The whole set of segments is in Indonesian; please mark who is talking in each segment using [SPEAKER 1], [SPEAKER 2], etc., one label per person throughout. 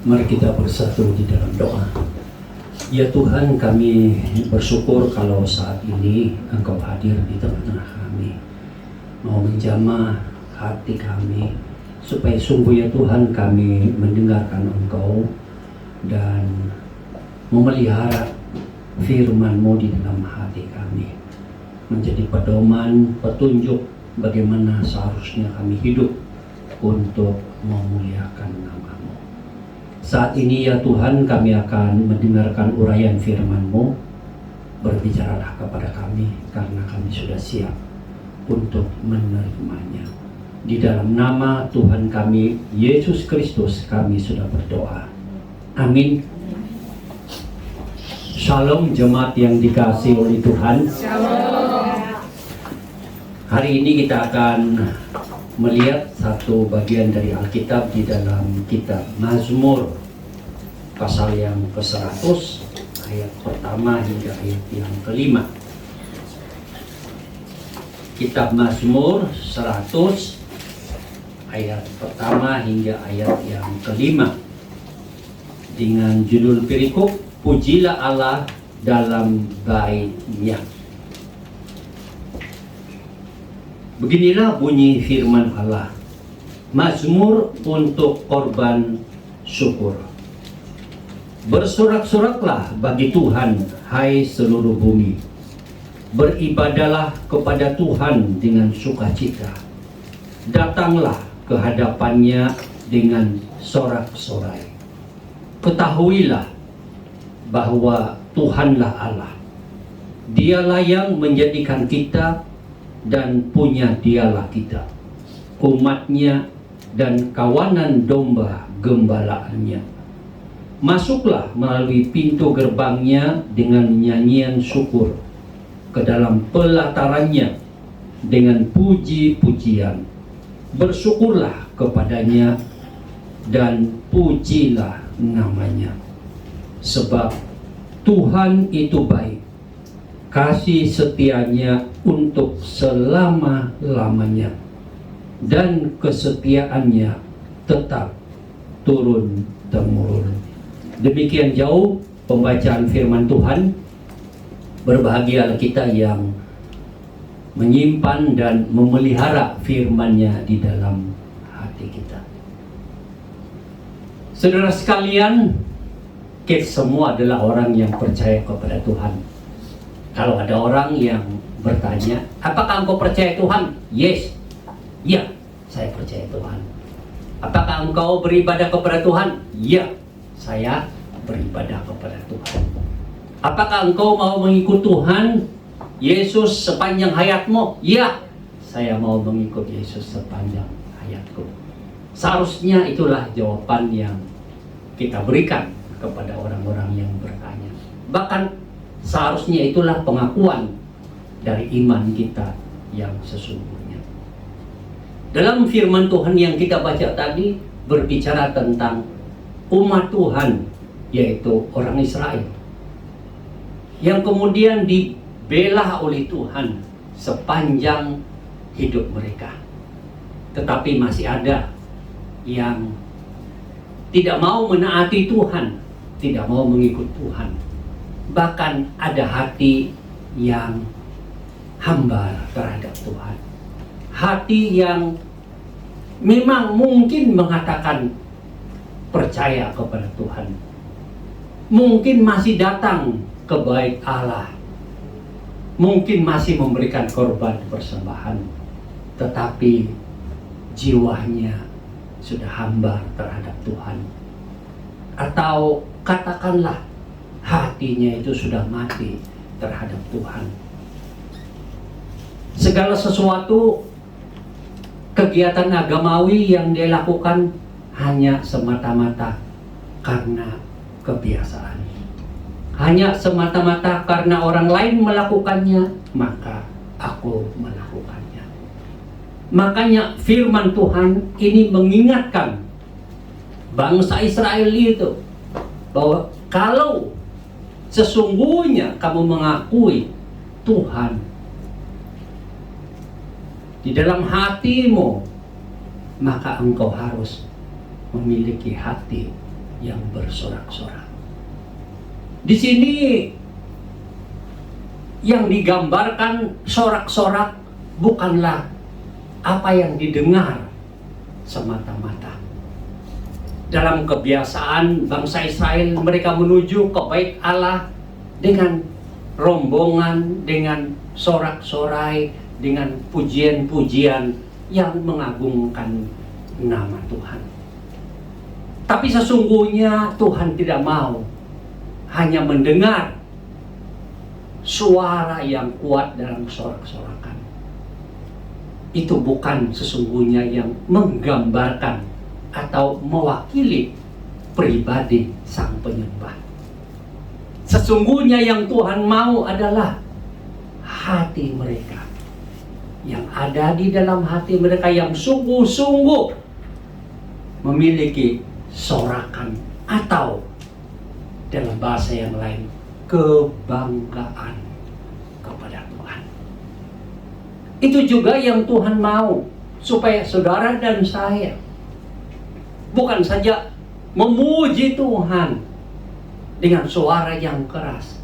[SPEAKER 1] Mari kita bersatu di dalam doa. Ya Tuhan, kami bersyukur kalau saat ini Engkau hadir di tengah-tengah kami, mau menjamah hati kami, supaya sungguh ya Tuhan kami mendengarkan Engkau dan memelihara firman-Mu di dalam hati kami, menjadi pedoman, petunjuk bagaimana seharusnya kami hidup untuk memuliakan nama-Mu. Saat ini ya Tuhan, kami akan mendengarkan uraian firman-Mu. Berbicaralah kepada kami, karena kami sudah siap untuk menerimanya. Di dalam nama Tuhan kami, Yesus Kristus, kami sudah berdoa. Amin. Shalom jemaat yang dikasihi oleh Tuhan. Hari ini kita akan melihat satu bagian dari Alkitab di dalam kitab Mazmur, pasal yang ke-100, ayat pertama hingga ayat yang kelima. Kitab Mazmur 100, ayat pertama hingga ayat yang kelima, dengan judul perikop, Pujilah Allah dalam bait-Nya. Beginilah bunyi firman Allah. Mazmur untuk korban syukur. Bersorak-soraklah bagi Tuhan, hai seluruh bumi. Beribadahlah kepada Tuhan dengan sukacita. Datanglah ke hadapannya dengan sorak-sorai. Ketahuilah bahwa Tuhanlah Allah. Dialah yang menjadikan kita, dan punya Dialah kita, umatnya dan kawanan domba gembalaannya. Masuklah melalui pintu gerbangnya dengan nyanyian syukur, ke dalam pelatarannya dengan puji-pujian. Bersyukurlah kepadanya dan pujilah namanya. Sebab Tuhan itu baik, kasih setianya untuk selama-lamanya, dan kesetiaannya tetap turun-temurun. Demikian jauh pembacaan firman Tuhan. Berbahagialah kita yang menyimpan dan memelihara firman-Nya di dalam hati kita. Saudara sekalian, kita semua adalah orang yang percaya kepada Tuhan. Kalau ada orang yang bertanya, apakah engkau percaya Tuhan? Yes. Ya, saya percaya Tuhan. Apakah engkau beribadah kepada Tuhan? Ya, saya beribadah kepada Tuhan. Apakah engkau mau mengikut Tuhan Yesus sepanjang hayatmu? Ya, saya mau mengikut Yesus sepanjang hayatku. Seharusnya itulah jawaban yang kita berikan kepada orang-orang yang bertanya. Bahkan seharusnya itulah pengakuan dari iman kita yang sesungguhnya. Dalam firman Tuhan yang kita baca tadi berbicara tentang umat Tuhan, yaitu orang Israel, yang kemudian dibela oleh Tuhan sepanjang hidup mereka. Tetapi masih ada yang tidak mau menaati Tuhan, tidak mau mengikut Tuhan. Bahkan ada hati yang hambar terhadap Tuhan. Hati yang memang mungkin mengatakan percaya kepada Tuhan. Mungkin masih datang ke bait Allah. Mungkin masih memberikan korban persembahan. Tetapi jiwanya sudah hambar terhadap Tuhan. Atau katakanlah hatinya itu sudah mati terhadap Tuhan. Segala sesuatu kegiatan agamawi yang dia lakukan hanya semata-mata karena kebiasaan. Hanya semata-mata karena orang lain melakukannya, maka aku melakukannya. Makanya firman Tuhan ini mengingatkan bangsa Israel itu bahwa kalau sesungguhnya kamu mengakui Tuhan di dalam hatimu, maka engkau harus memiliki hati yang bersorak-sorak. Di sini yang digambarkan sorak-sorak bukanlah apa yang didengar semata-mata. Dalam kebiasaan bangsa Israel, mereka menuju ke Bait Allah dengan rombongan, dengan sorak-sorai, dengan pujian-pujian yang mengagungkan nama Tuhan. Tapi sesungguhnya Tuhan tidak mau hanya mendengar suara yang kuat dalam sorak-sorakan. Itu bukan sesungguhnya yang menggambarkan atau mewakili pribadi sang penyembah. Sesungguhnya yang Tuhan mau adalah hati mereka. Yang ada di dalam hati mereka yang sungguh-sungguh memiliki sorakan atau dalam bahasa yang lain kebanggaan kepada Tuhan. Itu juga yang Tuhan mau, supaya saudara dan saya bukan saja memuji Tuhan dengan suara yang keras,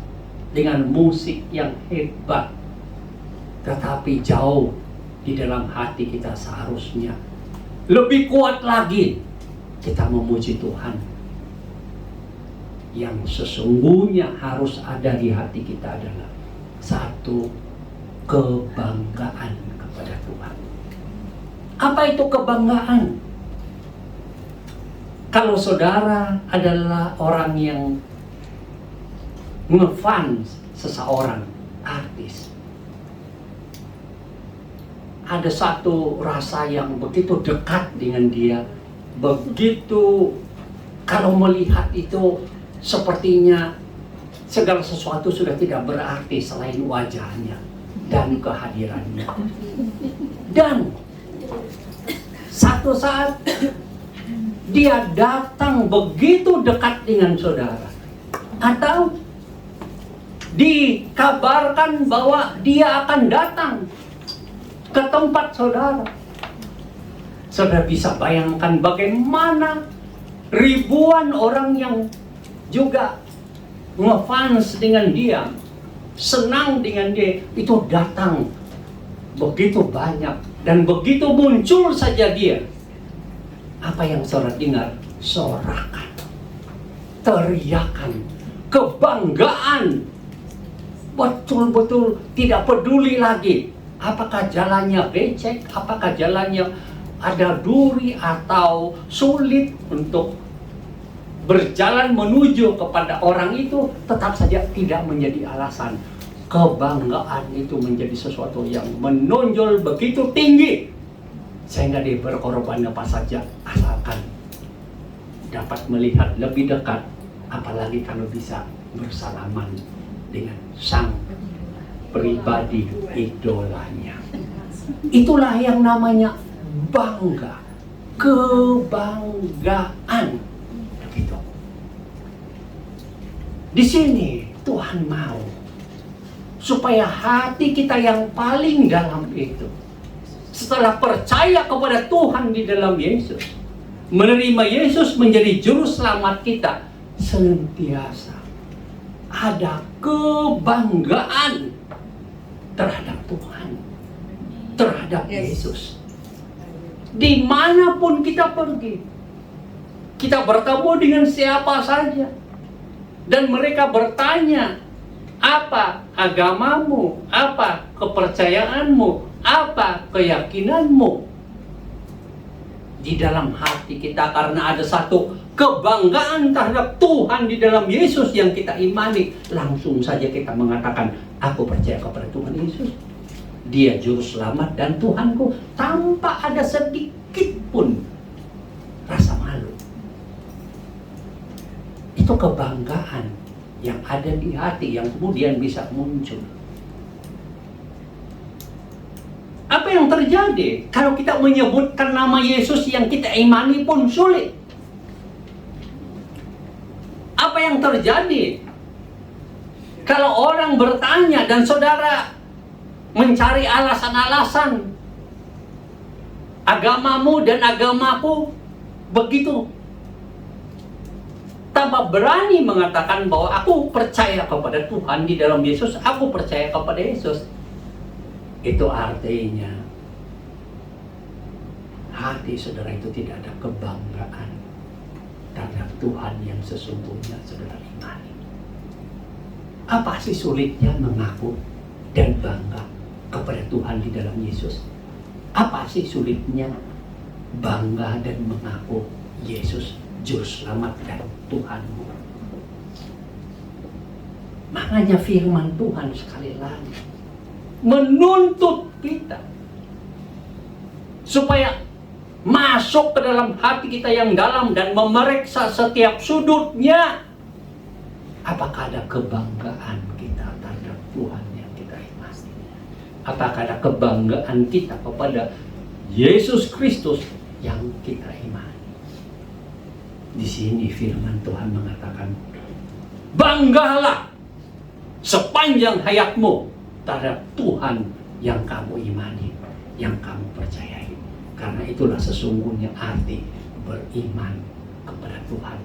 [SPEAKER 1] dengan musik yang hebat, tetapi jauh di dalam hati kita seharusnya lebih kuat lagi kita memuji Tuhan. Yang sesungguhnya harus ada di hati kita adalah satu, kebanggaan kepada Tuhan. Apa itu kebanggaan? Kalau saudara adalah orang yang ngefans seseorang, artis, ada satu rasa yang begitu dekat dengan dia, begitu kalau melihat itu sepertinya segala sesuatu sudah tidak berarti selain wajahnya dan kehadirannya. Dan satu saat dia datang begitu dekat dengan saudara, atau dikabarkan bahwa dia akan datang ke tempat saudara. Saudara bisa bayangkan bagaimana ribuan orang yang juga ngefans dengan dia, senang dengan dia, itu datang begitu banyak dan begitu muncul saja dia. Apa yang saudara dengar? Sorakan, teriakan, kebanggaan. Betul-betul tidak peduli lagi apakah jalannya becek, apakah jalannya ada duri atau sulit untuk berjalan menuju kepada orang itu, tetap saja tidak menjadi alasan. Kebanggaan itu menjadi sesuatu yang menonjol begitu tinggi sehingga dia berkorban apa saja asalkan dapat melihat lebih dekat, apalagi kalau bisa bersalaman dengan sang pribadi idolanya. Itulah yang namanya bangga, kebanggaan. Begitu. Di sini Tuhan mau supaya hati kita yang paling dalam itu, setelah percaya kepada Tuhan di dalam Yesus, menerima Yesus menjadi juru selamat kita, senantiasa ada kebanggaan terhadap Tuhan, terhadap Yesus. Dimanapun kita pergi, kita bertemu dengan siapa saja, dan mereka bertanya, apa agamamu, apa kepercayaanmu, apa keyakinanmu. Di dalam hati kita, karena ada satu kebanggaan terhadap Tuhan di dalam Yesus yang kita imani, langsung saja kita mengatakan, aku percaya kepada Tuhan Yesus, Dia juru selamat dan Tuhanku, tanpa ada sedikit pun rasa malu. Itu kebanggaan yang ada di hati yang kemudian bisa muncul. Apa yang terjadi kalau kita menyebutkan nama Yesus yang kita imani pun sulit? Apa yang terjadi kalau orang bertanya dan saudara mencari alasan-alasan, agamamu dan agamaku begitu tanpa berani mengatakan bahwa aku percaya kepada Tuhan di dalam Yesus, aku percaya kepada Yesus, itu artinya hati saudara itu tidak ada kebanggaan terhadap Tuhan yang sesungguhnya saudara imani. Apa sih sulitnya mengaku dan bangga kepada Tuhan di dalam Yesus? Apa sih sulitnya bangga dan mengaku Yesus Juru Selamat dan Tuhanmu? Makanya firman Tuhan sekali lagi menuntut kita supaya masuk ke dalam hati kita yang dalam dan memeriksa setiap sudutnya. Apakah ada kebanggaan kita terhadap Tuhan yang kita imani? Apakah ada kebanggaan kita kepada Yesus Kristus yang kita imani? Di sini firman Tuhan mengatakan, banggalah sepanjang hayatmu terhadap Tuhan yang kamu imani, yang kamu percayai. Karena itulah sesungguhnya arti beriman kepada Tuhan.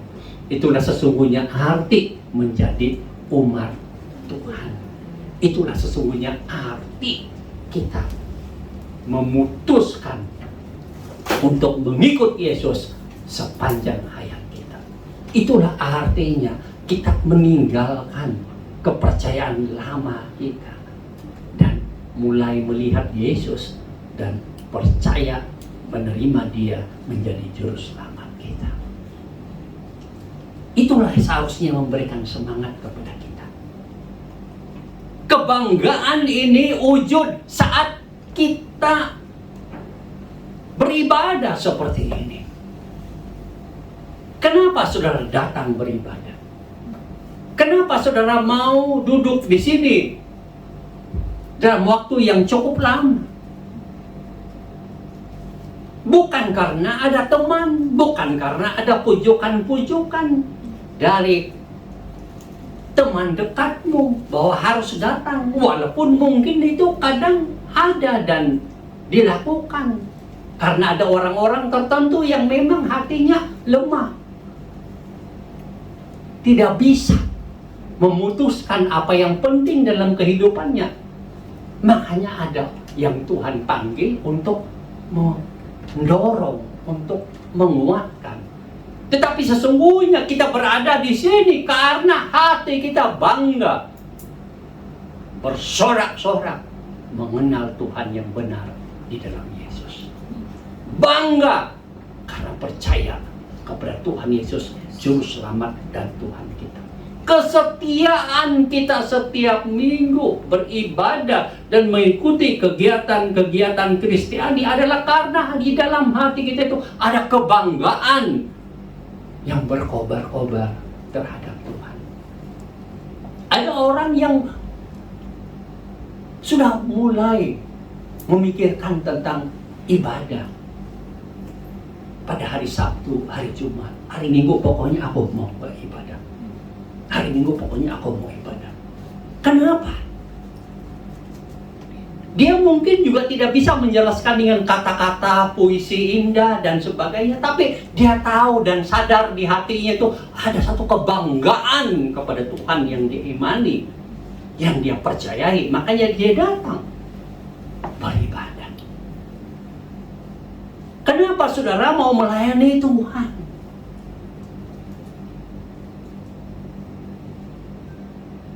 [SPEAKER 1] Itulah sesungguhnya arti menjadi umat Tuhan. Itulah sesungguhnya arti kita memutuskan untuk mengikut Yesus sepanjang hayat kita. Itulah artinya kita meninggalkan kepercayaan lama kita dan mulai melihat Yesus dan percaya menerima Dia menjadi juru selamat kita. Itulah seharusnya memberikan semangat kepada kita. Kebanggaan ini wujud saat kita beribadah seperti ini. Kenapa saudara datang beribadah? Kenapa saudara mau duduk di sini dalam waktu yang cukup lama? Bukan karena ada teman, bukan karena ada pujukan-pujukan dari teman dekatmu bahwa harus datang, walaupun mungkin itu kadang ada dan dilakukan karena ada orang-orang tertentu yang memang hatinya lemah, tidak bisa memutuskan apa yang penting dalam kehidupannya. Makanya ada yang Tuhan panggil untuk mendorong, untuk menguatkan. Tetapi sesungguhnya kita berada di sini karena hati kita bangga, bersorak-sorak mengenal Tuhan yang benar di dalam Yesus. Bangga karena percaya kepada Tuhan Yesus, Juru Selamat dan Tuhan kita. Kesetiaan kita setiap minggu beribadah dan mengikuti kegiatan-kegiatan Kristiani adalah karena di dalam hati kita itu ada kebanggaan yang berkobar-kobar terhadap Tuhan. Ada orang yang sudah mulai memikirkan tentang ibadah pada hari Sabtu, hari Jumat, hari Minggu pokoknya aku mau beribadah. Hari Minggu pokoknya aku mau ibadah. Kenapa? Dia mungkin juga tidak bisa menjelaskan dengan kata-kata puisi indah dan sebagainya, tapi dia tahu dan sadar di hatinya itu ada satu kebanggaan kepada Tuhan yang diimani, yang dia percayai, makanya dia datang beribadah. Kenapa saudara mau melayani Tuhan?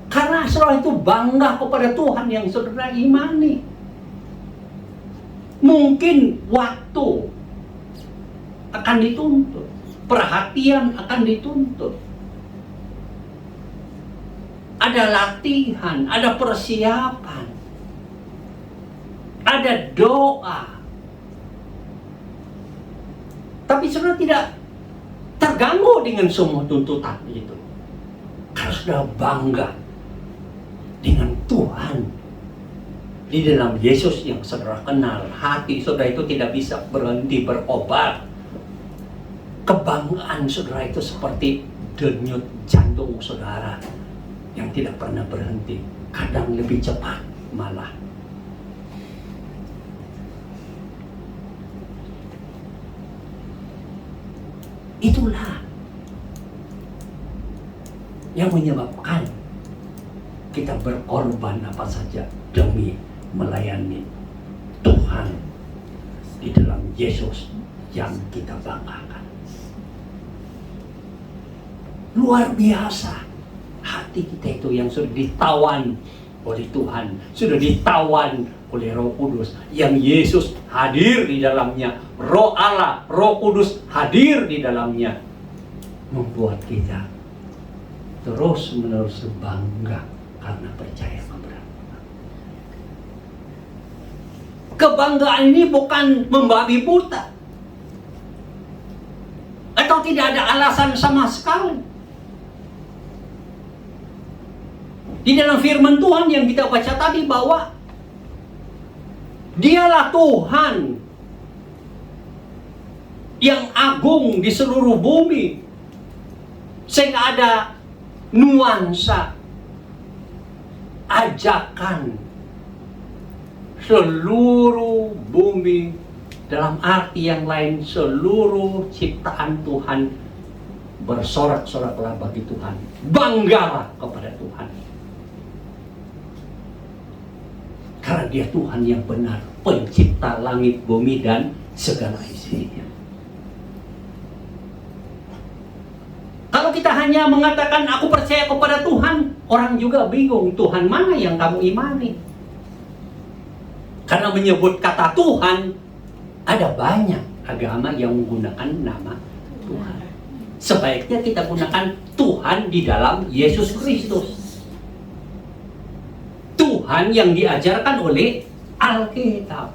[SPEAKER 1] Karena saudara itu bangga kepada Tuhan yang saudara imani. Mungkin waktu akan dituntut, perhatian akan dituntut. Ada latihan, ada persiapan, ada doa. Tapi saudara tidak terganggu dengan semua tuntutan itu. Karena saudara bangga dengan Tuhan di dalam Yesus yang saudara kenal. Hati saudara itu tidak bisa berhenti berobat. Kebanggaan saudara itu seperti denyut jantung saudara yang tidak pernah berhenti, kadang lebih cepat malah. Itulah yang menyebabkan kita berkorban apa saja demi melayani Tuhan di dalam Yesus yang kita banggakan. Luar biasa hati kita itu yang sudah ditawan oleh Tuhan, sudah ditawan oleh Roh Kudus, yang Yesus hadir di dalamnya, Roh Allah, Roh Kudus hadir di dalamnya, membuat kita terus-menerus bangga karena percaya kepada Tuhan. Kebanggaan ini bukan membabi buta, atau tidak ada alasan sama sekali. Di dalam firman Tuhan yang kita baca tadi bahwa Dialah Tuhan yang agung di seluruh bumi, sehingga ada nuansa ajakan seluruh bumi, dalam arti yang lain seluruh ciptaan Tuhan bersorak-soraklah bagi Tuhan, banggalah kepada Tuhan. Karena Dia Tuhan yang benar, pencipta langit, bumi, dan segala isinya. Kalau kita hanya mengatakan aku percaya kepada Tuhan, orang juga bingung, Tuhan mana yang kamu imani? Karena menyebut kata Tuhan, ada banyak agama yang menggunakan nama Tuhan. Sebaiknya kita gunakan Tuhan di dalam Yesus Kristus. Tuhan yang diajarkan oleh Alkitab,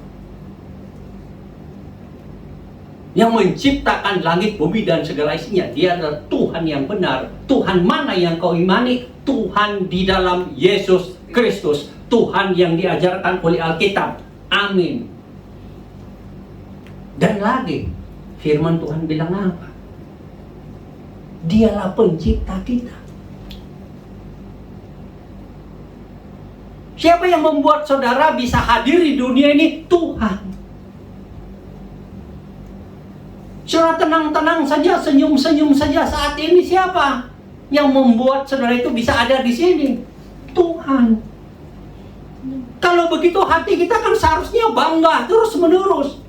[SPEAKER 1] yang menciptakan langit, bumi, dan segala isinya. Dia adalah Tuhan yang benar. Tuhan mana yang kau imani? Tuhan di dalam Yesus Kristus, Tuhan yang diajarkan oleh Alkitab. Amin. Dan lagi, firman Tuhan bilang apa? Dialah pencipta kita. Siapa yang membuat saudara bisa hadir di dunia ini? Tuhan. Saudara tenang-tenang saja, senyum-senyum saja saat ini. Siapa yang membuat saudara itu bisa ada di sini? Tuhan. Kalau begitu hati kita kan seharusnya bangga terus-menerus.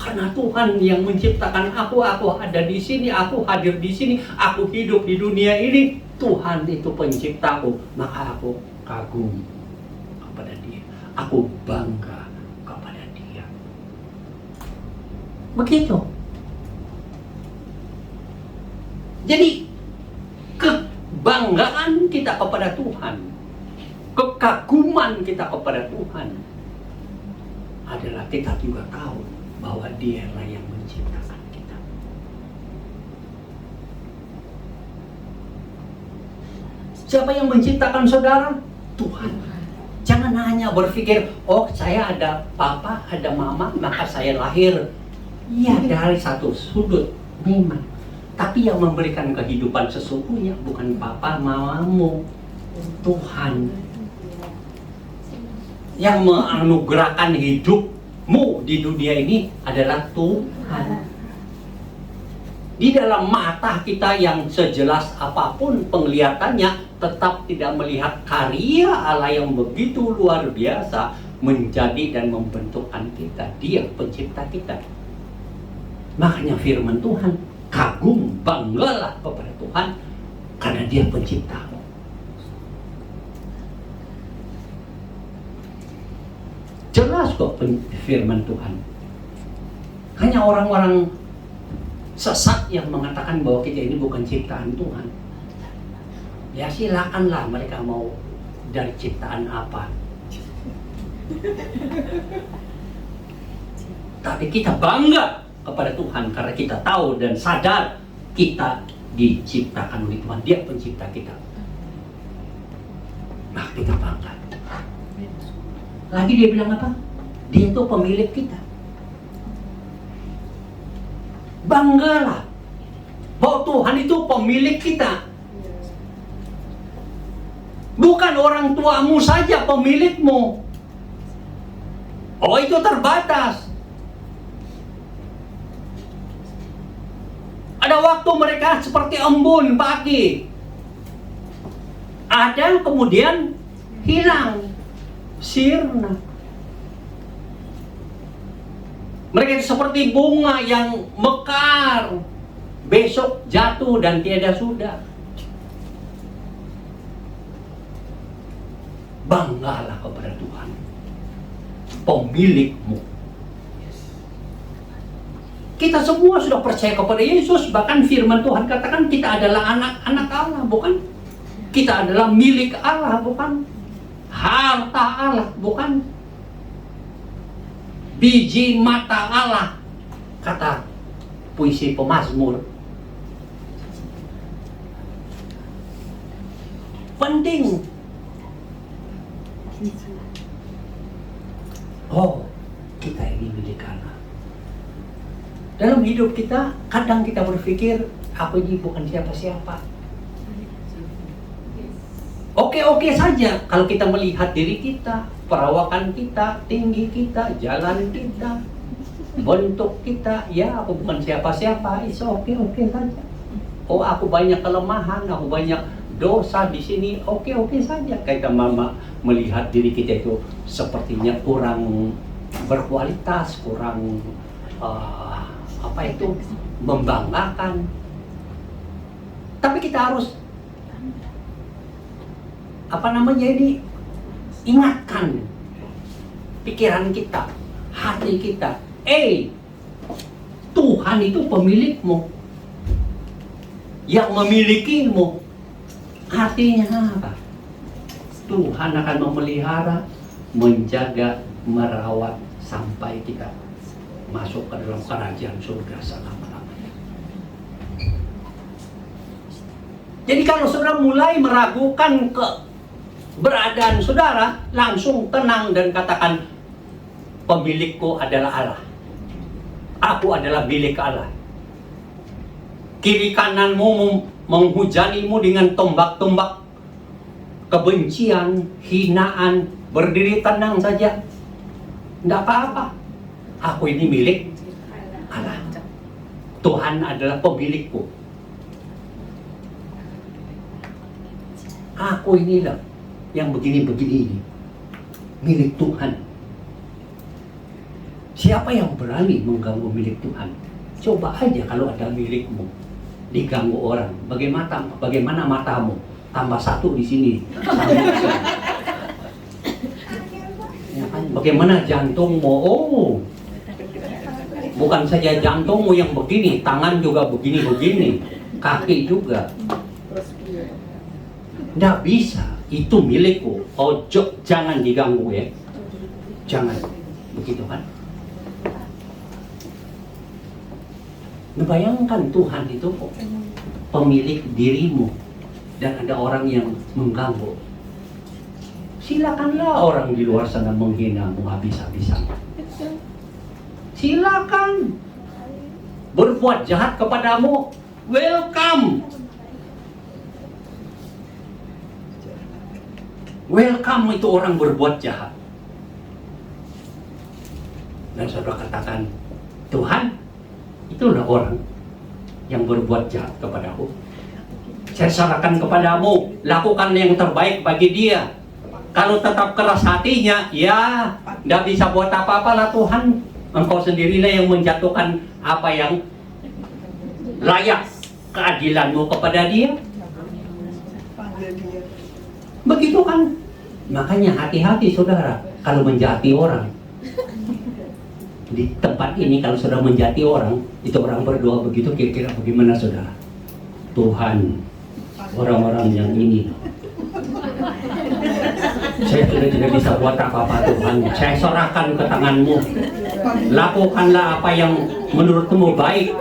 [SPEAKER 1] Karena Tuhan yang menciptakan aku ada di sini, aku hadir di sini, aku hidup di dunia ini. Tuhan itu penciptaku, maka aku kagum kepada Dia. Aku bangga kepada Dia. Begitu. Jadi kebanggaan kita kepada Tuhan, kekaguman kita kepada Tuhan adalah kita juga tahu bahwa Dialah yang menciptakan kita. Siapa yang menciptakan saudara? Tuhan. Jangan hanya berpikir, oh saya ada papa, ada mama, maka saya lahir. Iya, dari satu sudut memang. Tapi yang memberikan kehidupan sesungguhnya bukan papa, mamamu, Tuhan. Yang menganugerahkan hidupmu di dunia ini adalah Tuhan. Di dalam mata kita yang sejelas apapun penglihatannya, tetap tidak melihat karya Allah yang begitu luar biasa menjadi dan membentukkan kita. Dia pencipta kita. Makanya firman Tuhan, kagum, banggalah kepada Tuhan karena Dia penciptamu. Jelas kok firman Tuhan. Hanya orang-orang sesat yang mengatakan bahwa kita ini bukan ciptaan Tuhan. Ya silakanlah mereka mau dari ciptaan apa. Tapi kita bangga kepada Tuhan karena kita tahu dan sadar kita diciptakan oleh Tuhan. Dia pencipta kita. Nah, kita bangga. Lagi dia bilang apa? Dia itu pemilik kita. Banggalah bahwa Tuhan itu pemilik kita. Bukan orang tuamu saja pemilikmu. Oh, itu terbatas. Ada waktu mereka seperti embun pagi. Ada yang kemudian hilang, sirna. Mereka itu seperti bunga yang mekar, besok jatuh dan tiada sudah. Banggalah kepada Tuhan, pemilikmu. Kita semua sudah percaya kepada Yesus, bahkan firman Tuhan katakan kita adalah anak-anak Allah, bukan? Kita adalah milik Allah, bukan? Harta Allah, bukan? Biji mata Allah, kata puisi pemazmur. Penting. Oh, kita ini milik Allah. Dalam hidup kita, kadang kita berpikir, aku ini bukan siapa-siapa. Oke-oke saja kalau kita melihat diri kita, perawakan kita, tinggi kita, jalan kita, bentuk kita. Ya, aku bukan siapa-siapa, itu oke-oke saja. Oh, aku banyak kelemahan, aku banyak dosa di sini, oke-oke saja. Kita melihat diri kita itu sepertinya kurang berkualitas, kurang membanggakan. Tapi kita harus ingatkan pikiran kita, hati kita. Tuhan itu pemilikmu, yang memilikimu. Artinya apa? Tuhan akan memelihara, menjaga, merawat sampai kita masuk ke dalam kerajaan surga selama-lamanya. Jadi kalau saudara mulai meragukan keberadaan saudara, langsung tenang dan katakan, pemilikku adalah Allah. Aku adalah milik Allah. Kiri kananmu menghujanimu dengan tombak-tombak kebencian, hinaan, berdiri tenang saja. Tidak apa-apa. Aku ini milik Allah. Tuhan adalah pemilikku. Aku inilah yang begini-begini ini, milik Tuhan. Siapa yang berani mengganggu milik Tuhan? Coba aja kalau ada milikmu diganggu orang, bagaimana matamu? Tambah satu di sini. Bagaimana jantungmu? Oh, bukan saja jantungmu yang begini, tangan juga begini-begini, kaki juga. Tidak bisa, itu milikku. Ojo, jangan diganggu ya. Jangan, begitu kan? Bayangkan Tuhan itu pemilik dirimu dan ada orang yang mengganggu. Silakanlah orang di luar sana menghinamu habis-habisan. Silakan berbuat jahat kepadamu. Welcome. Welcome itu orang berbuat jahat. Dan saudara katakan, Tuhan, itulah orang yang berbuat jahat kepadaku. Saya serahkan kepadamu, lakukan yang terbaik bagi dia. Kalau tetap keras hatinya, ya tidak bisa buat apa-apa lah Tuhan. Engkau sendirilah yang menjatuhkan apa yang layak keadilanmu kepada dia. Begitu kan? Makanya hati-hati saudara kalau menjati orang. Di tempat ini kalau saudara menjati orang, itu orang berdoa begitu, kira-kira bagaimana saudara? Tuhan, orang-orang yang ini, saya sudah tidak bisa buat apa-apa Tuhan. Saya serahkan ke tangan-Mu. Lakukanlah apa yang menurut-Mu baik,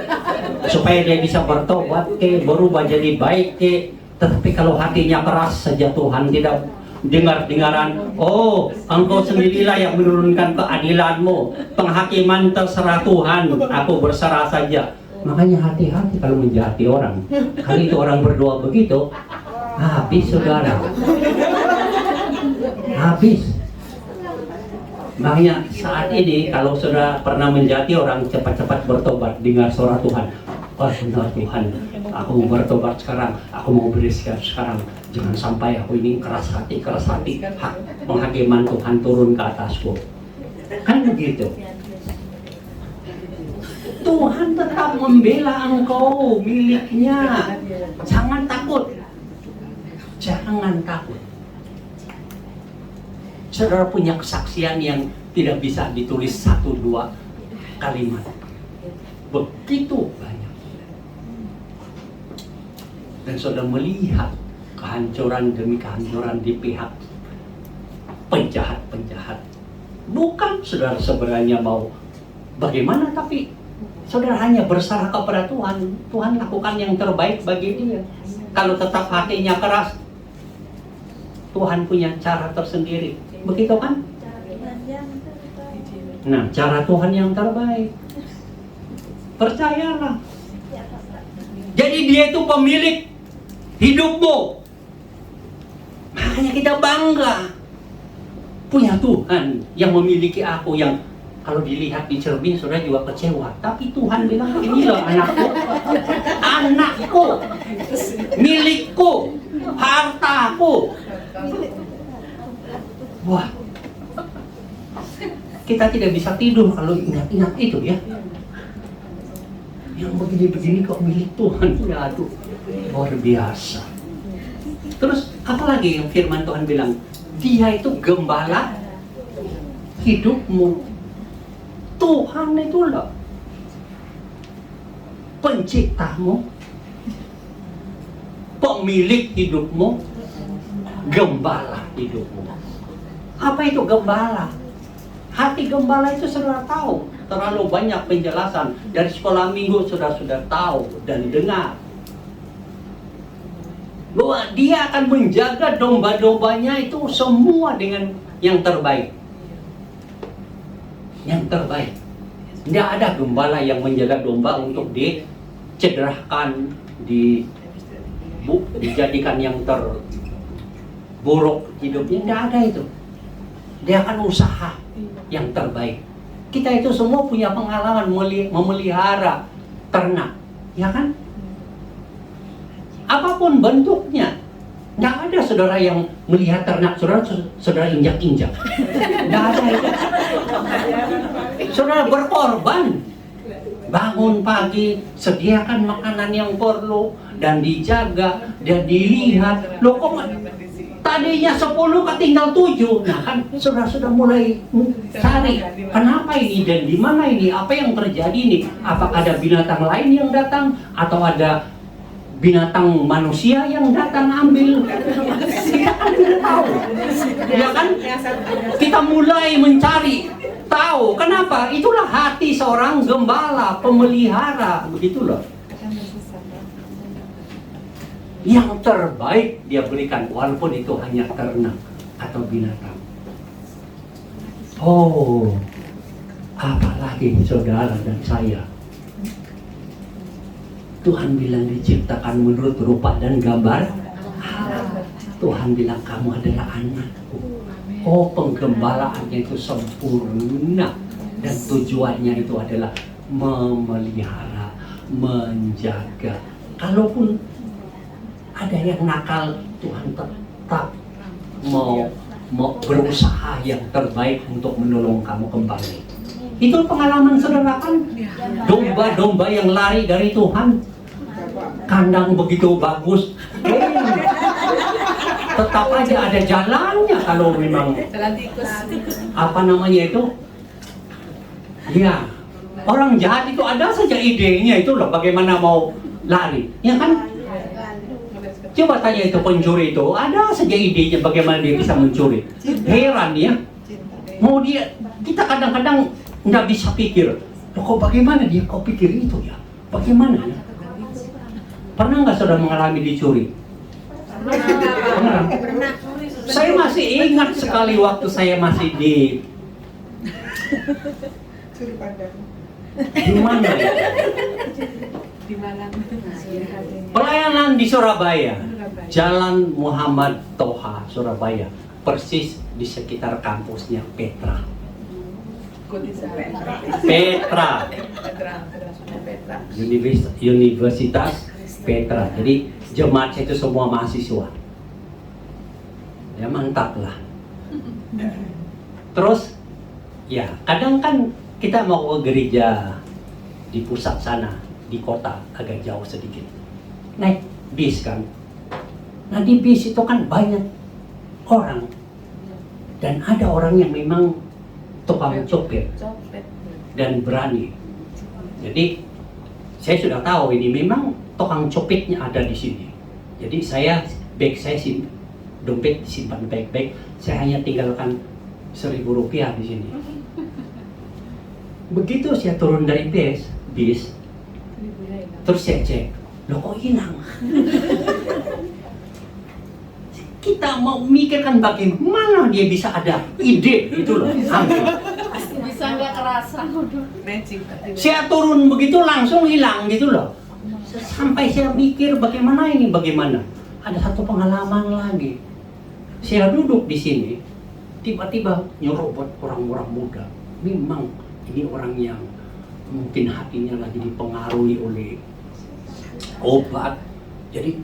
[SPEAKER 1] supaya dia bisa bertobat berubah jadi baik Tetapi kalau hatinya keras saja Tuhan, tidak dengar-dengaran, oh Engkau sendirilah yang menurunkan keadilan-Mu, penghakiman terserah Tuhan, aku berserah saja. Makanya hati-hati kalau menjati orang. Kali itu orang berdoa begitu, habis saudara, habis. Makanya saat ini kalau saudara pernah menjati orang, cepat-cepat bertobat, dengar suara Tuhan. Oh benar Tuhan, Aku mau bertobat sekarang, aku mau bersikap sekarang. Jangan sampai aku ini keras hati, penghakiman Tuhan turun ke atasku. Kan begitu. Tuhan tetap membela engkau, miliknya. Jangan takut. Jangan takut. Saudara punya kesaksian yang tidak bisa ditulis 1-2 kalimat. Begitu banyak. Dan saudara melihat kehancuran demi kehancuran di pihak penjahat-penjahat. Bukan saudara sebenarnya mau bagaimana, tapi saudara hanya berserah kepada Tuhan. Tuhan lakukan yang terbaik bagi dia. Kalau tetap hatinya keras, Tuhan punya cara tersendiri. Begitu kan? Nah, cara Tuhan yang terbaik. Percayalah. Jadi dia itu pemilik hidupmu. Makanya kita bangga punya Tuhan yang memiliki aku, yang kalau dilihat di cermin saudara juga kecewa. Tapi Tuhan bilang, inilah anakku, milikku, hartaku. Wah, kita tidak bisa tidur kalau ingat-ingat itu ya. Yang begini-begini kok milik Tuhan. Ya aduh, luar biasa. Terus apalagi yang firman Tuhan bilang? Dia itu gembala hidupmu. Tuhan itulah penciptamu, pemilik hidupmu, gembala hidupmu. Apa itu gembala? Hati gembala itu saudara tahu. Terlalu banyak penjelasan dari sekolah minggu sudah tahu dan dengar bahwa dia akan menjaga domba-dombanya itu semua dengan yang terbaik. Yang terbaik. Tidak ada gembala yang menjaga domba untuk dicederahkan, dijadikan yang terburuk hidupnya. Tidak ada itu. Dia akan usaha yang terbaik. Kita itu semua punya pengalaman memelihara ternak, ya kan? Apapun bentuknya. Tidak ada saudara yang melihat ternak saudara injak-injak. Tidak ada itu. Saudara berkorban. Bangun pagi, sediakan makanan yang perlu dan dijaga dan dilihat. Loh kok tadinya 10 ketinggal 7. Nah kan saudara sudah mulai cari kenapa ini dan di mana ini, apa yang terjadi ini? Apakah ada binatang lain yang datang atau ada binatang manusia yang datang ambil? Kita kan tidak tahu. Ya kan? Kita mulai mencari tahu kenapa. Itulah hati seorang gembala, pemelihara, begitulah. Yang terbaik dia berikan, walaupun itu hanya ternak atau binatang. Oh, apalagi saudara dan saya. Tuhan bilang diciptakan menurut rupa dan gambar Allah. Tuhan bilang kamu adalah anakku. Oh, penggembalaannya itu sempurna. Dan tujuannya itu adalah memelihara, menjaga. Kalaupun ada yang nakal, Tuhan tetap mau berusaha yang terbaik untuk menolong kamu kembali. Itu pengalaman saudara kan? Domba-domba yang lari dari Tuhan, kandang begitu bagus, tetap aja ada jalannya kalau memang apa namanya itu? Ya, orang jahat itu ada saja idenya itu loh, bagaimana mau lari, ya kan? Coba tanya itu pencuri itu, ada saja idenya bagaimana dia bisa mencuri. Heran ya. Mau dia, kita kadang-kadang nggak bisa pikir. Loh, kok bagaimana dia kok pikir itu ya? Bagaimana ya? Pernah nggak saudara mengalami dicuri? Pernah. Saya masih ingat sekali waktu saya masih di mana ya?
[SPEAKER 2] Di Malang.
[SPEAKER 1] Pelayanan di Surabaya, Jalan Muhammad Toha, Surabaya, persis di sekitar kampusnya Petra. Universitas Petra. Jadi jemaat saya itu semua mahasiswa. Ya mantap lah. Terus ya kadang kan kita mau ke gereja di pusat sana, di kota agak jauh sedikit. Naik bis kan. Nah di bis itu kan banyak orang. Dan ada orang yang memang tukang copet
[SPEAKER 2] Copet.
[SPEAKER 1] dan berani. Jadi saya sudah tahu ini memang tukang copetnya ada di sini. Jadi bag saya dompet disimpan baik-baik. Saya hanya tinggalkan Rp1.000 di sini. Begitu saya turun dari bis, terus saya cek, loh kok hilang? Kita mau mikirkan bagaimana dia bisa ada ide itu loh.
[SPEAKER 2] Bisa nggak kerasa. Magic.
[SPEAKER 1] Saya turun begitu langsung hilang gitu loh. Sampai saya mikir bagaimana. Ada satu pengalaman lagi. Saya duduk di sini, tiba-tiba nyerobot orang-orang muda. Memang ini orang yang mungkin hatinya lagi dipengaruhi oleh obat. Jadi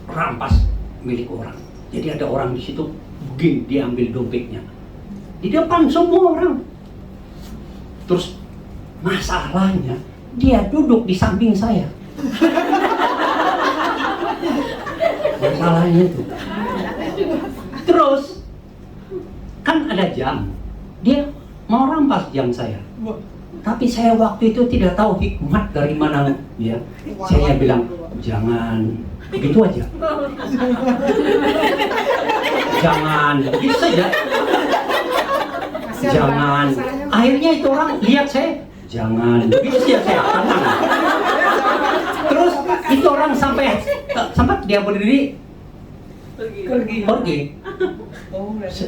[SPEAKER 1] rampas milik orang. Jadi ada orang di situ begini diambil dompetnya. Di depan semua orang. Terus masalahnya dia duduk di samping saya. Masalahnya itu. Terus kan ada jam. Dia mau rampas jam saya. Tapi saya waktu itu tidak tahu hikmat dari mana ya. Saya bilang jangan begitu aja. Jangan begitu saja. Jangan. Akhirnya itu orang lihat saya, jangan begitu saja saya tenang. Terus itu orang sampai dia berdiri pergi.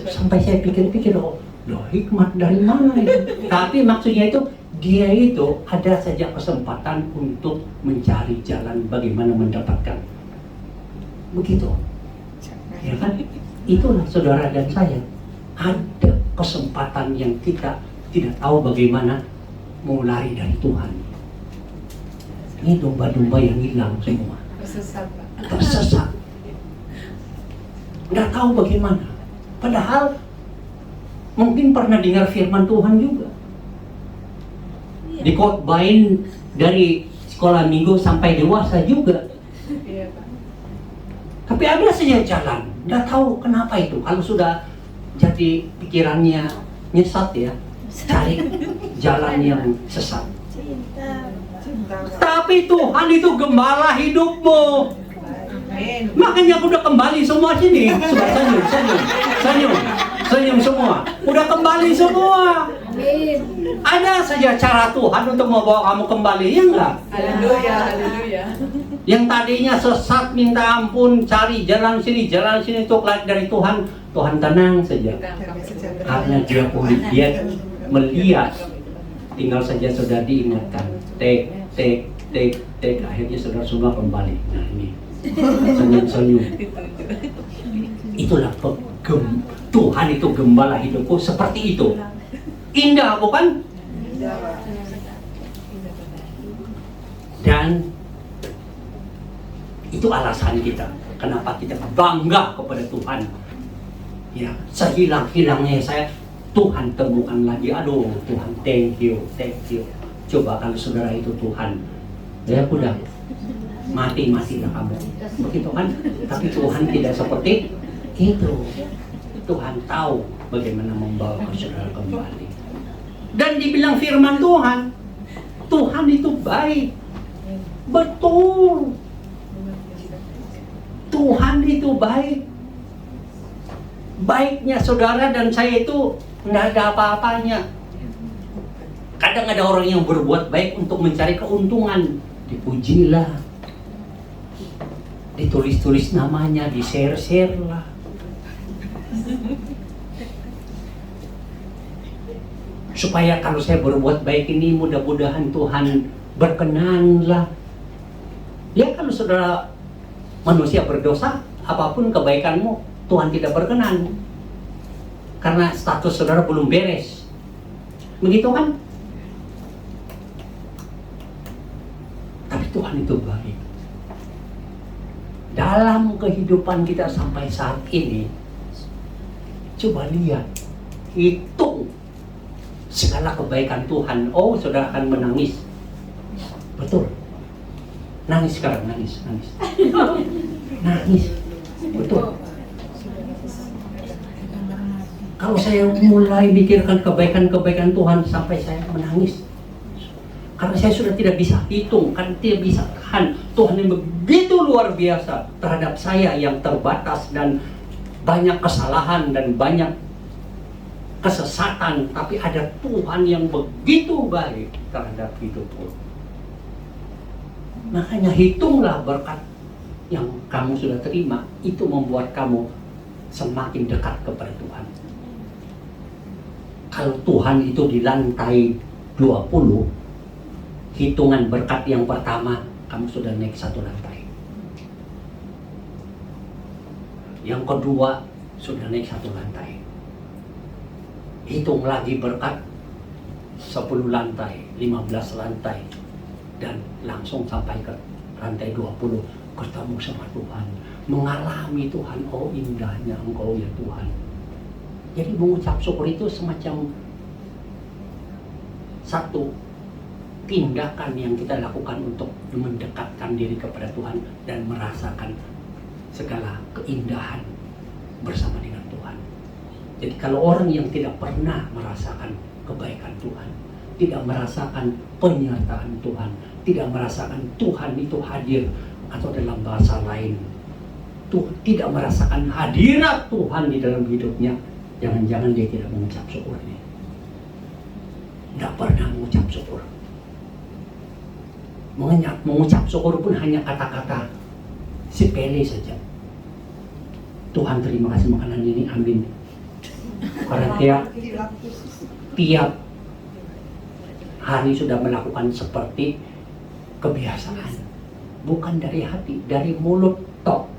[SPEAKER 1] Sampai saya pikir-pikir, loh hikmat dari mana itu? Tapi maksudnya itu dia itu ada saja kesempatan untuk mencari jalan bagaimana mendapatkan. Begitu. Ya kan? Itulah saudara dan saya. Ada kesempatan yang kita tidak tahu bagaimana mau lari dari Tuhan. Ini domba-domba yang hilang semua. Tersesat. Nggak tahu bagaimana. Padahal mungkin pernah dengar firman Tuhan juga. Dikhotbahin dari sekolah minggu sampai dewasa juga. Tapi ada saja jalan. Nggak tahu kenapa itu. Kalau sudah jadi pikirannya nyesat ya, cari jalan yang sesat. Tapi Tuhan itu gembala hidupmu. Makanya aku udah kembali semua sini. Sudah senyum semua. Udah kembali semua. Ada saja cara Tuhan untuk membawa kamu kembali, ya enggak?
[SPEAKER 2] Haleluya.
[SPEAKER 1] Yang tadinya sesat minta ampun, cari jalan sini untuk lari dari Tuhan. Tuhan tenang saja. Karena dia melihat. Tinggal saja sudah diingatkan. Take. Akhirnya saudara semua kembali. Nah ini. Senyum. Itulah Tuhan itu gembala hidupku seperti itu. Indah bukan? Dan itu alasan kita kenapa kita bangga kepada Tuhan. Ya, sehilang-hilangnya saya Tuhan temukan lagi. Aduh, Tuhan thank you. Coba kalau saudara itu Tuhan, ya udah mati-matilah kamu. Begitu kan? Tapi Tuhan tidak seperti itu. Tuhan tahu bagaimana membawa saudara kembali. Dan dibilang firman Tuhan itu baik. Betul. Tuhan itu baik. Baiknya saudara dan saya itu tidak ada apa-apanya. Kadang ada orang yang berbuat baik untuk mencari keuntungan. Dipujilah. Ditulis-tulis namanya, di-share lah. Supaya kalau saya berbuat baik ini mudah-mudahan Tuhan berkenanlah. Ya kalau saudara manusia berdosa, apapun kebaikanmu Tuhan tidak berkenan. Karena status saudara belum beres. Begitu kan? Tapi Tuhan itu baik. dalam kehidupan kita sampai saat ini, coba lihat, hitung segala kebaikan Tuhan. Oh, saudara akan menangis. Betul. Nangis sekarang, nangis. Nangis. Betul. Kalau saya mulai mikirkan kebaikan-kebaikan Tuhan sampai saya menangis. Karena saya sudah tidak bisa hitung, kan tidak bisa tahan. Tuhan yang begitu luar biasa terhadap saya yang terbatas dan banyak kesalahan dan banyak kesesatan. Tapi ada Tuhan yang begitu baik terhadap hidupku. Makanya hitunglah berkat yang kamu sudah terima. Itu membuat kamu semakin dekat kepada Tuhan. Kalau Tuhan itu di lantai 20, hitungan berkat yang pertama, kamu sudah naik 1 lantai. Yang kedua, sudah naik 1 lantai. Hitung lagi berkat 10 lantai, 15 lantai. Dan langsung sampai ke lantai 20, ketemu sama Tuhan. Mengalami Tuhan, oh indahnya Engkau ya Tuhan. Jadi mengucap syukur itu semacam satu tindakan yang kita lakukan untuk mendekatkan diri kepada Tuhan dan merasakan segala keindahan bersama dengan Tuhan. Jadi kalau orang yang tidak pernah merasakan kebaikan Tuhan, tidak merasakan penyertaan Tuhan, tidak merasakan Tuhan itu hadir, atau dalam bahasa lain, tidak merasakan hadirat Tuhan di dalam hidupnya, jangan-jangan dia tidak mengucap syukur ini. Tidak pernah mengucap syukur. Mengucap syukur pun hanya kata-kata sepele saja. Tuhan terima kasih makanan ini, amin. Karena tiap hari sudah melakukan seperti kebiasaan. Bukan dari hati, dari mulut tok.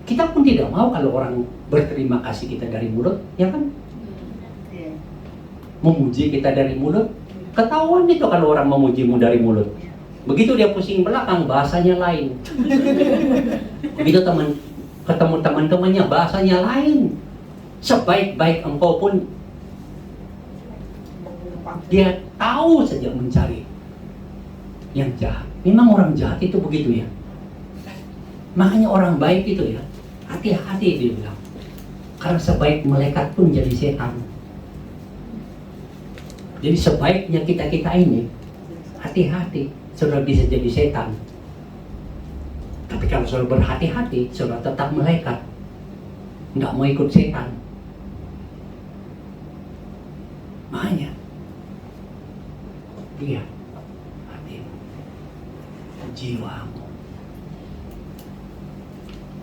[SPEAKER 1] Kita pun tidak mau kalau orang berterima kasih kita dari mulut, ya kan? Memuji kita dari mulut, ketahuan itu kalau orang memujimu dari mulut. Begitu dia pusing belakang, bahasanya lain. Begitu ketemu teman-temannya, bahasanya lain. Sebaik-baik engkau pun, dia tahu saja mencari yang jahat. Memang orang jahat itu begitu ya. Makanya orang baik itu ya, hati-hati dia bilang. Karena sebaik malaikat pun jadi setan. Jadi sebaiknya kita ini hati-hati, saudara bisa jadi setan. Tapi kalau saudara berhati-hati, saudara tetap malaikat. Nggak mau ikut setan. Makanya lihat hatimu, jiwamu.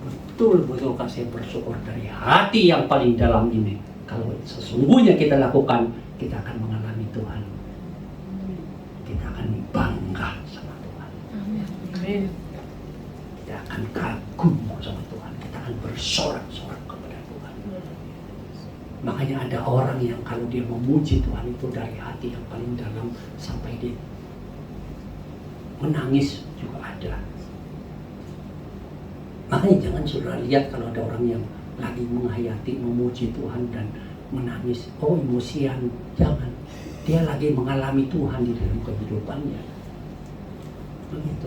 [SPEAKER 1] Betul-betul kasih bersyukur dari hati yang paling dalam ini. Kalau sesungguhnya kita lakukan, kita akan mengalami Tuhan. Kita akan bangga sama Tuhan.
[SPEAKER 2] Amin.
[SPEAKER 1] Kita akan kagum sama Tuhan. Kita akan bersorak-sorak kepada Tuhan. Makanya ada orang yang kalau dia memuji Tuhan itu dari hati yang paling dalam sampai dia menangis juga ada. Makanya jangan saudara lihat kalau ada orang yang lagi menghayati, memuji Tuhan dan menangis, oh emosian, jangan. Dia lagi mengalami Tuhan di dalam kehidupannya. Begitu.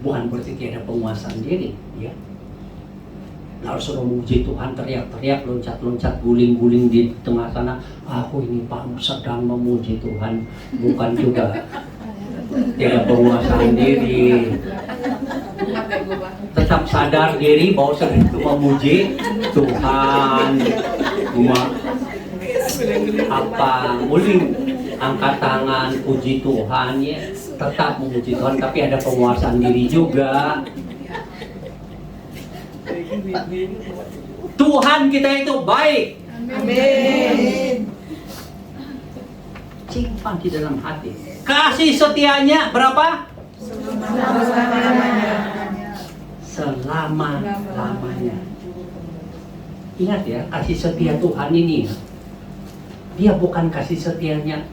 [SPEAKER 1] Bukan berarti dia ada penguasaan diri, ya. Lalu suruh memuji Tuhan, teriak-teriak, loncat-loncat, guling-guling di tengah sana. Aku ini Pak sedang memuji Tuhan, bukan juga. Tidak penguasaan diri, tetap sadar diri bahwa sedang itu memuji Tuhan. Guling, angkat tangan, puji Tuhan, ya tetap memuji Tuhan, tapi ada penguasaan diri juga. Tuhan kita itu baik.
[SPEAKER 2] Amin.
[SPEAKER 1] Simpan di dalam hati. Kasih setianya berapa? Selama-lamanya. Ingat ya, kasih setia Tuhan ini, dia bukan kasih setianya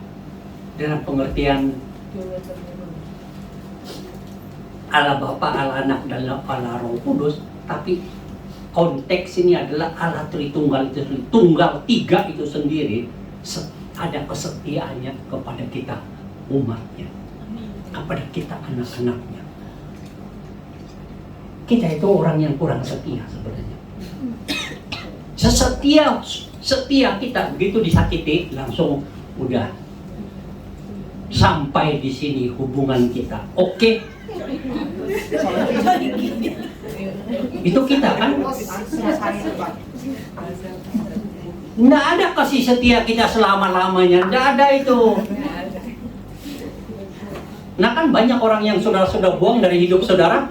[SPEAKER 1] dalam pengertian Allah Bapa, Allah Anak, dan Allah Roh Kudus, tapi konteks ini adalah Allah Tritunggal itu sendiri. Tunggal tiga itu sendiri ada kesetiaannya kepada kita umatnya, kepada kita anak-anaknya. Kita itu orang yang kurang setia sebenarnya. Setia kita begitu disakiti langsung udah sampai di sini hubungan kita. Oke. Itu kita kan. Nggak ada kasih setia kita selama-lamanya. Nggak ada itu. Nah kan banyak orang yang saudara-saudara buang dari hidup saudara.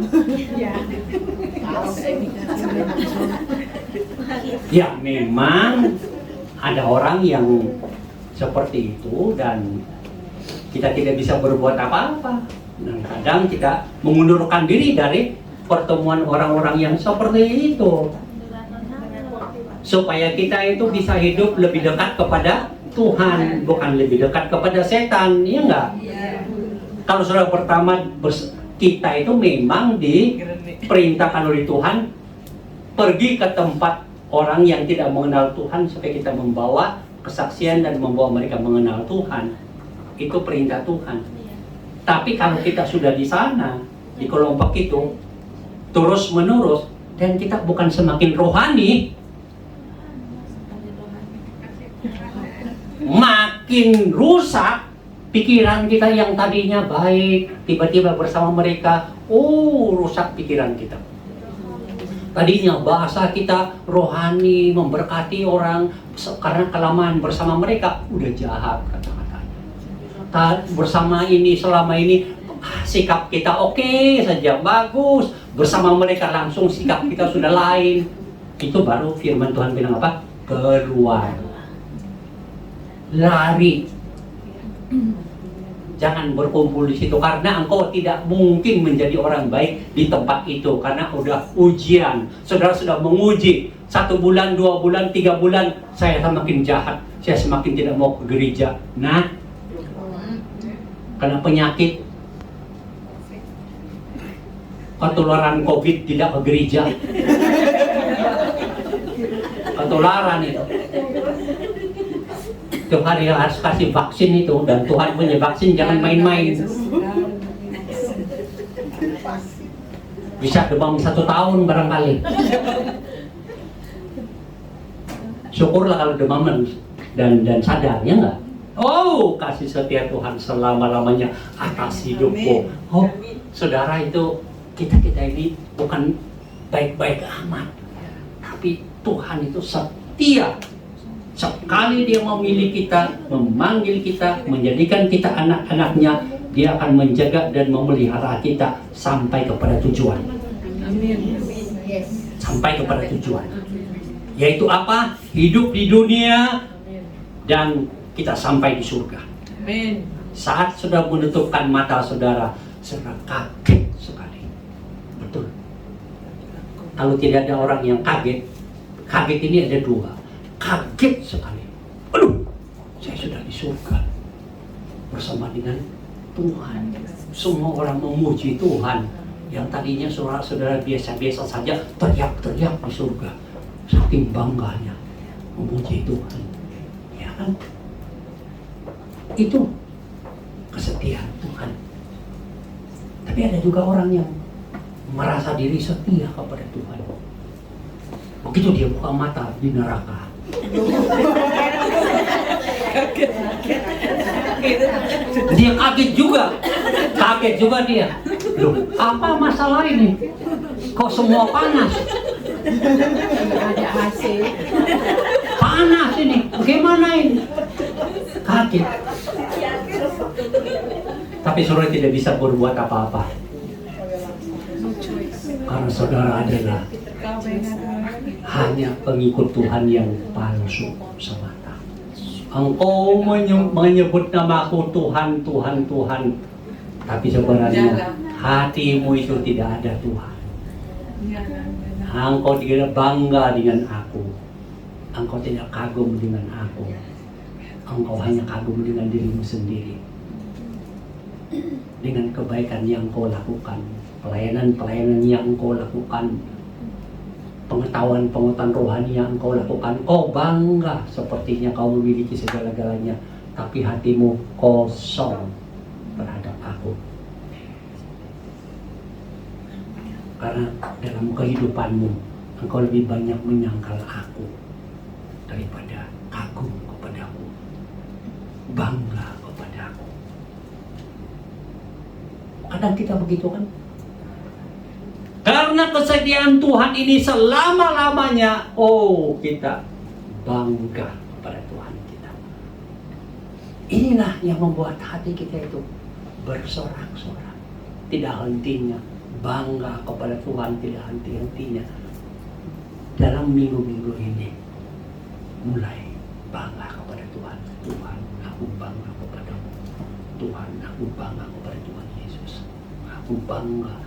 [SPEAKER 1] Ya memang ada orang yang seperti itu dan kita tidak bisa berbuat apa-apa. Dan kadang kita mengundurkan diri dari pertemuan orang-orang yang seperti itu. Supaya kita itu bisa hidup lebih dekat kepada Tuhan, bukan lebih dekat kepada setan, iya enggak? Kalau saudara pertama kita itu memang diperintahkan oleh Tuhan pergi ke tempat orang yang tidak mengenal Tuhan supaya kita membawa kesaksian dan membawa mereka mengenal Tuhan. Itu perintah Tuhan. Tapi kalau kita sudah di sana, di kelompok itu terus menerus dan kita bukan semakin rohani, makin rusak pikiran kita yang tadinya baik, tiba-tiba bersama mereka, rusak pikiran kita. Tadinya bahasa kita rohani, memberkati orang, karena kelamaan bersama mereka, udah jahat kata-katanya. Bersama ini, selama ini, sikap kita oke saja, bagus. Bersama mereka langsung sikap kita sudah lain. Itu baru firman Tuhan bilang apa? Keluar. Lari. Jangan berkumpul di situ karena engkau tidak mungkin menjadi orang baik di tempat itu karena udah ujian. Saudara sudah menguji 1 bulan, 2 bulan, 3 bulan saya semakin jahat, saya semakin tidak mau ke gereja. Nah, karena penyakit ketularan COVID tidak ke gereja. Ketularan itu. Tiap hari harus kasih vaksin itu dan Tuhan punya vaksin, jangan main-main. Bisa demam 1 tahun barangkali. Syukurlah kalau demam dan sadar, ya enggak? Kasih setia Tuhan selama-lamanya atas hidupku. Saudara itu kita ini bukan baik-baik amat, tapi Tuhan itu setia. Sekali Dia memilih kita, memanggil kita, menjadikan kita anak-anaknya, Dia akan menjaga dan memelihara kita sampai kepada tujuan. Sampai kepada tujuan. Yaitu apa? Hidup di dunia dan kita sampai di surga. Saat sudah menutupkan mata saudara kaget sekali. Betul. Kalau tidak ada orang yang kaget ini ada 2. Kaget sekali. Aduh, saya sudah di surga bersama dengan Tuhan. Semua orang memuji Tuhan. Yang tadinya saudara-saudara biasa-biasa saja teriak-teriak di surga. Saking bangganya memuji Tuhan. Ya kan? Itu kesetiaan Tuhan. Tapi ada juga orang yang merasa diri setia kepada Tuhan. Begitu dia buka mata di neraka, dia kaget juga dia. Loh, apa masalah ini? Kok semua panas?
[SPEAKER 2] Ada AC.
[SPEAKER 1] Panas ini, bagaimana ini? Kaget. Tapi saudara tidak bisa berbuat apa-apa. Karena saudara adalah hanya pengikut Tuhan yang palsu semata. Engkau menyebut namaku Tuhan, Tuhan, Tuhan. Tapi sebenarnya hatimu itu tidak ada Tuhan. Engkau tidak bangga dengan aku. Engkau tidak kagum dengan aku. Engkau hanya kagum dengan dirimu sendiri. dengan kebaikan yang kau lakukan, pelayanan-pelayanan yang kau lakukan, pengetahuan-pengetahuan rohani yang kau lakukan. Kau bangga sepertinya kau memiliki segala-galanya, tapi hatimu kosong terhadap aku. Karena dalam kehidupanmu, engkau lebih banyak menyangkal aku daripada kagum kepadaku, bangga kepadaku. Kadang kita begitu kan? Karena kesetiaan Tuhan ini selama-lamanya, oh kita bangga kepada Tuhan kita. Inilah yang membuat hati kita itu bersorak-sorak. Tidak hentinya bangga kepada Tuhan, tidak henti-hentinya. Dalam minggu-minggu ini mulai bangga kepada Tuhan. Tuhan, aku bangga kepadamu. Tuhan, aku bangga kepada Tuhan Yesus. Aku bangga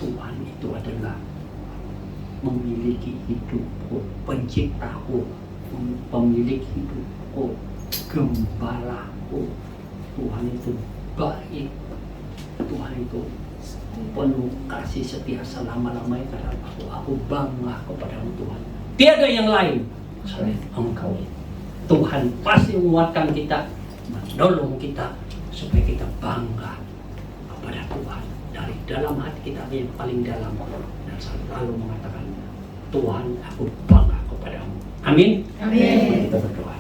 [SPEAKER 1] Tuhan itu adalah memiliki hidupku, penciptaku, pemilik hidupku, gembalaku. Tuhan itu baik. Tuhan itu penuh kasih setia selama-lamanya terhadap aku. Aku bangga kepadamu Tuhan. Tiada yang lain selain Engkau. Tuhan pasti menguatkan kita, menolong kita supaya kita bangga kepada Tuhan dari dalam hati kita yang paling dalam, dan selalu mengatakan, Tuhan, aku bangga kepadamu. Amin.
[SPEAKER 2] Amin.
[SPEAKER 1] Kita berdoa.